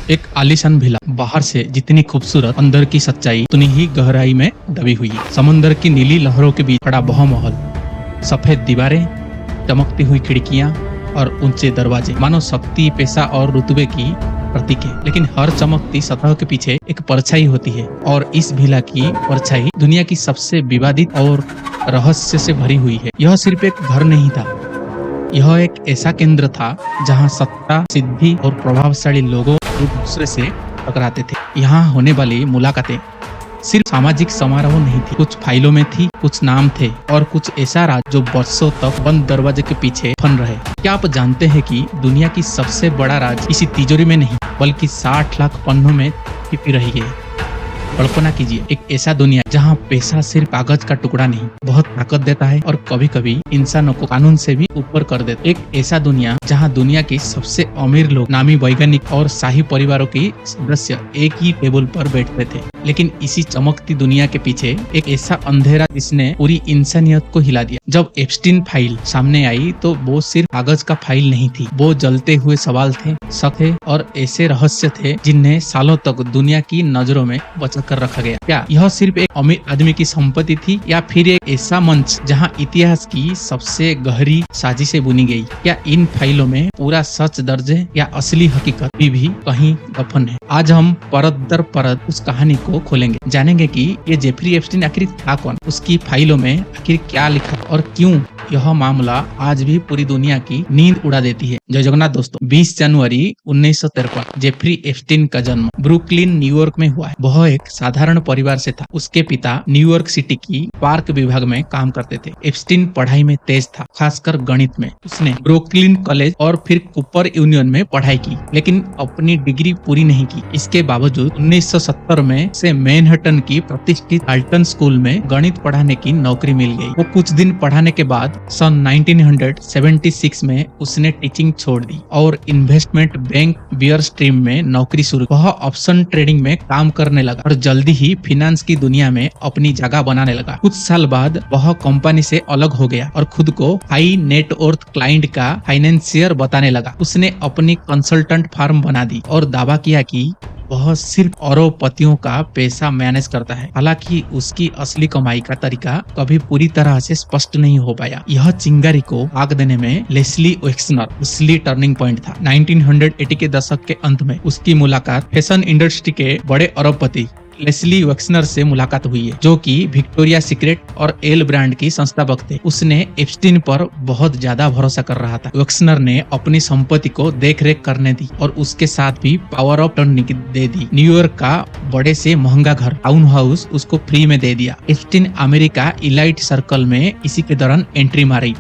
एक आलीशान विला, बाहर से जितनी खूबसूरत अंदर की सच्चाई उतनी ही गहराई में दबी हुई है। समुद्र की नीली लहरों के बीच खड़ा बहुमहल, सफेद दीवारें, चमकती हुई खिड़कियां और ऊंचे दरवाजे मानो शक्ति, पैसा और रुतबे की प्रतीक है। लेकिन हर चमकती सतह के पीछे एक परछाई होती है और इस विला की परछाई दुनिया की सबसे विवादित और रहस्य से भरी हुई है। यह सिर्फ एक घर नहीं था, यह एक ऐसा केंद्र था जहां सत्ता, सिद्धि और प्रभावशाली लोगों एक दूसरे से टकराते थे। यहाँ होने वाली मुलाकातें सिर्फ सामाजिक समारोह नहीं थी, कुछ फाइलों में थी, कुछ नाम थे और कुछ ऐसा राज जो वर्षों तक बंद दरवाजे के पीछे फन रहे। क्या आप जानते हैं कि दुनिया की सबसे बड़ा राज किसी तिजोरी में नहीं बल्कि 60 लाख पन्नों में छिपी रही है। कल्पना कीजिए एक ऐसा दुनिया जहाँ पैसा सिर्फ कागज का टुकड़ा नहीं, बहुत ताकत देता है और कभी कभी इंसानों को कानून से भी ऊपर कर देता। एक ऐसा दुनिया जहाँ दुनिया के सबसे अमीर लोग, नामी वैज्ञानिक और शाही परिवारों के सदस्य एक ही टेबल पर बैठते थे। लेकिन इसी चमकती दुनिया के पीछे एक ऐसा अंधेरा जिसने पूरी इंसानियत को हिला दिया। जब एप्स्टीन फाइल सामने आई तो वो सिर्फ कागज का फाइल नहीं थी, वो जलते हुए सवाल थे, शक थे और ऐसे रहस्य थे जिन्हें सालों तक दुनिया की नजरों में बचा कर रखा गया। क्या यह सिर्फ एक अमीर आदमी की संपत्ति थी या फिर एक ऐसा मंच जहां इतिहास की सबसे गहरी साजिशें बुनी गई? क्या इन फाइलों में पूरा सच दर्ज है या असली हकीकत भी कहीं दफन है? आज हम परत दर परत उस कहानी को खोलेंगे, जानेंगे कि ये जेफरी एप्स्टीन आखिर था कौन, उसकी फाइलों में आखिर क्या लिखा और क्यों यह मामला आज भी पूरी दुनिया की नींद उड़ा देती है। जय जगन्नाथ दोस्तों, 20 जनवरी 1953 जेफरी एप्स्टीन का जन्म ब्रुकलिन, न्यूयॉर्क में हुआ है। वह एक साधारण परिवार से था। उसके पिता न्यूयॉर्क सिटी की पार्क विभाग में काम करते थे। एप्स्टीन पढ़ाई में तेज था, खासकर गणित में। उसने ब्रुकलिन कॉलेज और फिर कूपर यूनियन में पढ़ाई की, लेकिन अपनी डिग्री पूरी नहीं की। इसके बावजूद 1970 में से मैनहट्टन की प्रतिष्ठित डाल्टन स्कूल में गणित पढ़ाने की नौकरी मिल गई। वो कुछ दिन पढ़ाने के बाद सन 1976 में उसने टीचिंग छोड़ दी और इन्वेस्टमेंट बैंक बियर स्ट्रीम में नौकरी शुरू। वह ऑप्शन ट्रेडिंग में काम करने लगा और जल्दी ही फाइनेंस की दुनिया में अपनी जगह बनाने लगा। कुछ साल बाद वह कंपनी से अलग हो गया और खुद को हाई नेटवर्थ क्लाइंट का फाइनेंसियर बताने लगा। उसने अपनी कंसल्टेंट फर्म बना दी और दावा किया कि वह सिर्फ अरबपतियों का पैसा मैनेज करता है। हालांकि उसकी असली कमाई का तरीका कभी पूरी तरह से स्पष्ट नहीं हो पाया। यह चिंगारी को आग देने में लेस्ली वेक्सनर असली टर्निंग पॉइंट था। 1980 के दशक के अंत में उसकी मुलाकात फैशन इंडस्ट्री के बड़े अरबपति लेस्ली वेक्सनर से मुलाकात हुई है, जो कि विक्टोरिया सीक्रेट और एल ब्रांड की संस्थापक थे। उसने एप्स्टीन पर बहुत ज्यादा भरोसा कर रहा था। वेक्सनर ने अपनी संपत्ति को देखरेख करने दी और उसके साथ भी power of टर्नी they the. New York का बड़े से महंगा घर, टाउन हाउस उसको फ्री में दे दिया। एप्स्टीन अमेरिका इलाइट सर्कल में इसी के दौरान एंट्री मारी।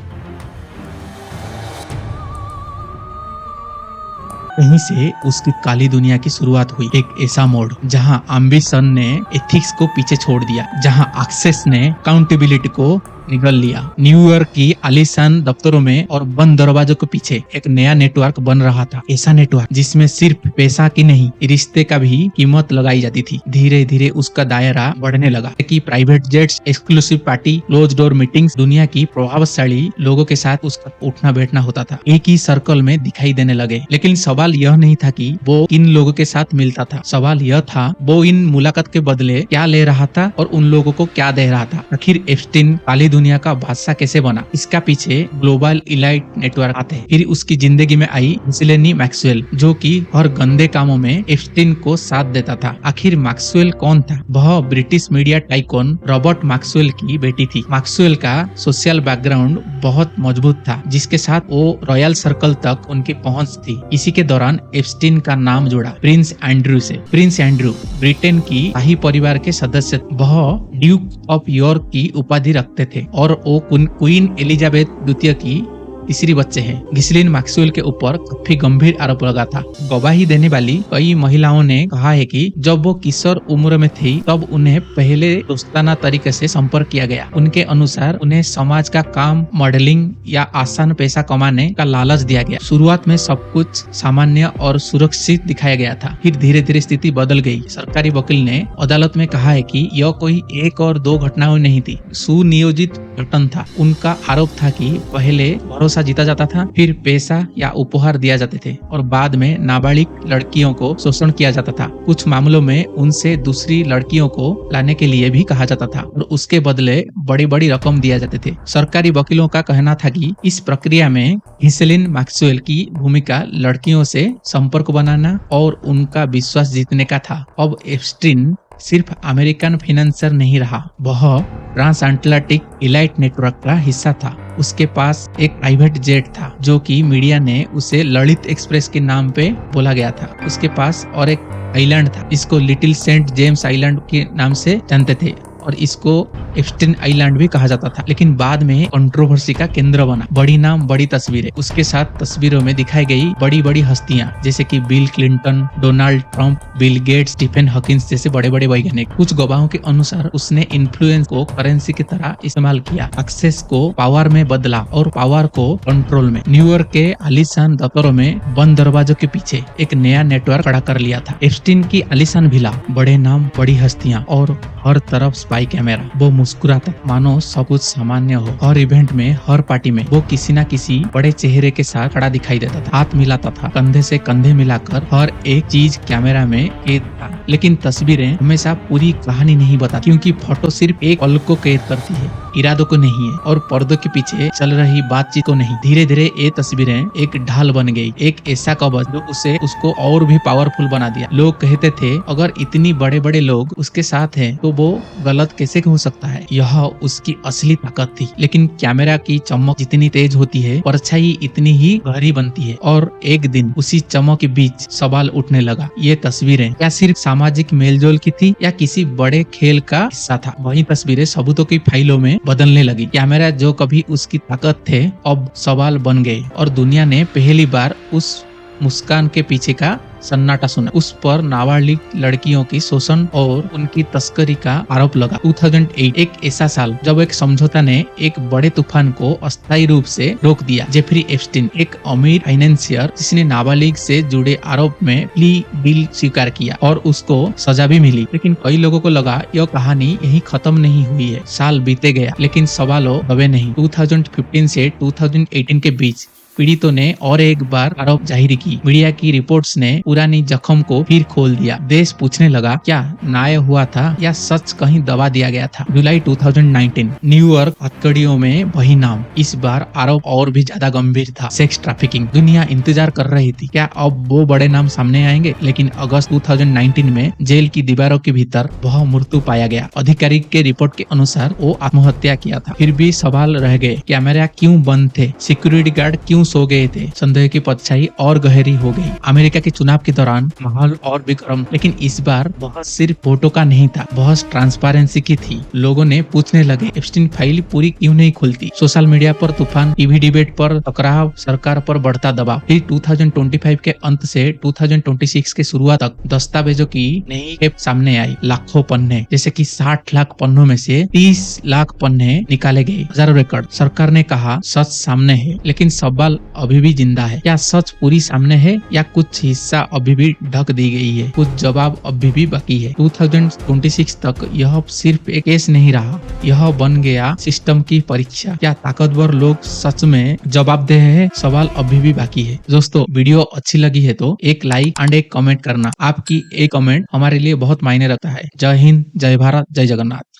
कहीं से उसकी काली दुनिया की शुरुआत हुई। एक ऐसा मोड़ जहां एम्बिशन ने एथिक्स को पीछे छोड़ दिया, जहां एक्सेस ने अकाउंटेबिलिटी को निगल लिया। न्यूयॉर्क की आलीशान दफ्तरों में और बंद दरवाजों के पीछे एक नया नेटवर्क बन रहा था। ऐसा नेटवर्क जिसमें सिर्फ पैसा की नहीं, रिश्ते का भी कीमत लगाई जाती थी। धीरे धीरे उसका दायरा बढ़ने लगा कि private jets, exclusive party, close door meetings, दुनिया की प्रभावशाली लोगों के साथ उसका उठना बैठना होता था। एक ही सर्कल में दिखाई देने लगे। लेकिन सवाल यह नहीं था कि वो किन लोगों के साथ मिलता था। सवाल यह था वो इन मुलाकात के बदले क्या ले रहा था और उन लोगों को क्या दे रहा था। आखिर एप्स्टीन काली दुनिया का बादशाह कैसे बना? इसका पीछे ग्लोबल इलाइट नेटवर्क आते हैं। फिर उसकी जिंदगी में आई जिसेलेनी मैक्सवेल, जो कि हर गंदे कामों में एप्स्टीन को साथ देता था। आखिर मैक्सवेल कौन था? वह British media tycoon Robert Maxwell की बेटी थी। मैक्सवेल का सोशल बैकग्राउंड बहुत मजबूत था, जिसके साथ वो रॉयल सर्कल तक उनकी पहुंच थी। इसी के दौरान एप्स्टीन का नाम जुड़ा प्रिंस एंड्रू से। प्रिंस एंड्रू ब्रिटेन की शाही परिवार के सदस्य। वह ड्यूक ऑफ यॉर्क की उपाधि रखते थे और वो क्वीन एलिजाबेथ द्वितीय की तीसरी बच्चे हैं। गिसलीन मैक्सवेल के ऊपर काफी गंभीर आरोप लगा था। गवाही देने वाली कई महिलाओं ने कहा है कि जब वो किशोर उम्र में थी तब उन्हें पहले दोस्ताना तरीके से संपर्क किया गया। उनके अनुसार उन्हें समाज का काम, मॉडलिंग या आसान पैसा कमाने का लालच दिया गया। शुरुआत में सब कुछ सामान्य और सुरक्षित दिखाया गया था, फिर धीरे धीरे स्थिति बदल गई। सरकारी वकील ने अदालत में कहा है कि यह कोई एक और दो घटनाएं नहीं थी। सुनियोजित घटन था। उनका आरोप था कि पहले भरोसा जीता जाता था, फिर पैसा या उपहार दिया जाते थे और बाद में नाबालिग लड़कियों को शोषण किया जाता था। कुछ मामलों में उनसे दूसरी लड़कियों को लाने के लिए भी कहा जाता था और उसके बदले बड़ी बड़ी रकम दिया जाते थे। सरकारी वकीलों का कहना था कि इस प्रक्रिया में हिसेलिन मैक्सवेल की भूमिका लड़कियों से संपर्क बनाना और उनका विश्वास जीतने का था। अब एप्स्टीन सिर्फ अमेरिकन फाइनेंसर नहीं रहा, वह ट्रांस अटलांटिक इलाइट नेटवर्क का हिस्सा था। उसके पास एक प्राइवेट जेट था जो कि मीडिया ने उसे ललित एक्सप्रेस के नाम पे बोला गया था। उसके पास और एक आइलैंड था, इसको लिटिल सेंट जेम्स आइलैंड के नाम से जानते थे और इसको एप्स्टीन आइलैंड भी कहा जाता था, लेकिन बाद में कंट्रोवर्सी का केंद्र बना। बड़ी नाम बड़ी तस्वीरें, उसके साथ तस्वीरों में दिखाई गई बड़ी बड़ी हस्तियां जैसे कि Bill Clinton, Donald Trump, Bill Gates, Stephen Hawkins जैसे बड़े बड़े वैज्ञानिक। कुछ गवाहों के अनुसार उसने इन्फ्लुएंस को करेंसी की तरह इस्तेमाल किया, एक्सेस को पावर में बदला और पावर को कंट्रोल में। न्यूयॉर्क के आलीशान दफ्तरों में बंद दरवाजों के पीछे एक नया नेटवर्क खड़ा कर लिया था। एप्स्टीन की आलीशान विला, बड़े नाम बड़ी हस्तियां और हर तरफ स्पाई कैमरा। वो मुस्कुराता मानो सब कुछ सामान्य हो। हर इवेंट में, हर पार्टी में वो किसी न किसी बड़े चेहरे के साथ खड़ा दिखाई देता था, हाथ मिलाता था, कंधे से कंधे मिलाकर हर एक चीज कैमरा में कैद था। लेकिन तस्वीरें हमेशा पूरी कहानी नहीं बताती, क्योंकि फोटो सिर्फ एक पल को कैद करती है, इरादों को नहीं है और पर्दों के पीछे चल रही बातचीत को नहीं। धीरे धीरे ये तस्वीरें एक ढाल बन गई, एक ऐसा कवच जो उसको और भी पावरफुल बना दिया। लोग कहते थे अगर इतनी बड़े बड़े लोग उसके साथ हैं तो वो गलत कैसे हो सकता है। यह उसकी असली ताकत थी। लेकिन कैमरा की चमक जितनी तेज होती है, परछाई इतनी ही गहरी बनती है। और एक दिन उसी चमक के बीच सवाल उठने लगा, ये तस्वीरें क्या सिर्फ सामाजिक मेलजोल की थी या किसी बड़े खेल का हिस्सा था। वही तस्वीरें सबूतों की फाइलों में बदलने लगी। कैमरा जो कभी उसकी ताकत थे अब सवाल बन गए और दुनिया ने पहली बार उस मुस्कान के पीछे का सन्नाटा सुना। उस पर नाबालिग लड़कियों की शोषण और उनकी तस्करी का आरोप लगा। 2008 एक ऐसा साल जब एक समझौता ने एक बड़े तूफान को अस्थायी रूप से रोक दिया। जेफरी एप्स्टीन, एक अमीर फाइनेंसियर जिसने नाबालिग से जुड़े आरोप में प्ली डील स्वीकार किया और उसको सजा भी मिली। लेकिन कई लोगों को लगा यह कहानी यही खत्म नहीं हुई है। साल बीते गया लेकिन सवालों दबे नहीं। 2015 से 2018 के बीच पीड़ितों ने और एक बार आरोप जाहिर की। मीडिया की रिपोर्ट्स ने पुरानी जख्म को फिर खोल दिया। देश पूछने लगा क्या न्याय हुआ था या सच कहीं दबा दिया गया था। जुलाई 2019 न्यूयॉर्क हथकड़ियों में वही नाम। इस बार आरोप और भी ज्यादा गंभीर था, सेक्स ट्रैफिकिंग। दुनिया इंतजार कर रही थी क्या अब वो बड़े नाम सामने आएंगे। लेकिन अगस्त 2019 में जेल की दीवारों के भीतर वह मृत्यु पाया गया। अधिकारी के रिपोर्ट के अनुसार वो आत्महत्या किया था। फिर भी सवाल रह गए, कैमरा क्यों बंद थे, सिक्योरिटी गार्ड क्यों सो गए थे। संदेह की परछाई और गहरी हो गई। अमेरिका के चुनाव के दौरान माहौल और भी गर्म, लेकिन इस बार बहस सिर्फ फोटो का नहीं था, बहस ट्रांसपेरेंसी की थी। लोगों ने पूछने लगे एप्स्टीन फाइल पूरी क्यों नहीं खुलती। सोशल मीडिया पर तूफान, टीवी डिबेट पर टकराव, सरकार पर बढ़ता दबाव। फिर 2025 के अंत से 2026 के शुरुआत तक दस्तावेजों की नई खेप सामने आई। लाखों पन्ने, जैसे कि 60 लाख पन्नों में से 30 लाख पन्ने निकाले गए, हजारों रिकॉर्ड। सरकार ने कहा सच सामने है, लेकिन सवाल अभी भी जिंदा है। क्या सच पूरी सामने है या कुछ हिस्सा अभी भी ढक दी गई है। कुछ जवाब अभी भी बाकी है। 2026 तक यह सिर्फ एक केस नहीं रहा, यह बन गया सिस्टम की परीक्षा। क्या ताकतवर लोग सच में जवाबदेह है। सवाल अभी भी बाकी है। दोस्तों, वीडियो अच्छी लगी है तो एक लाइक एंड एक कमेंट करना। आपकी एक कमेंट हमारे लिए बहुत मायने रखता है। जय हिंद, जय भारत, जय जगन्नाथ।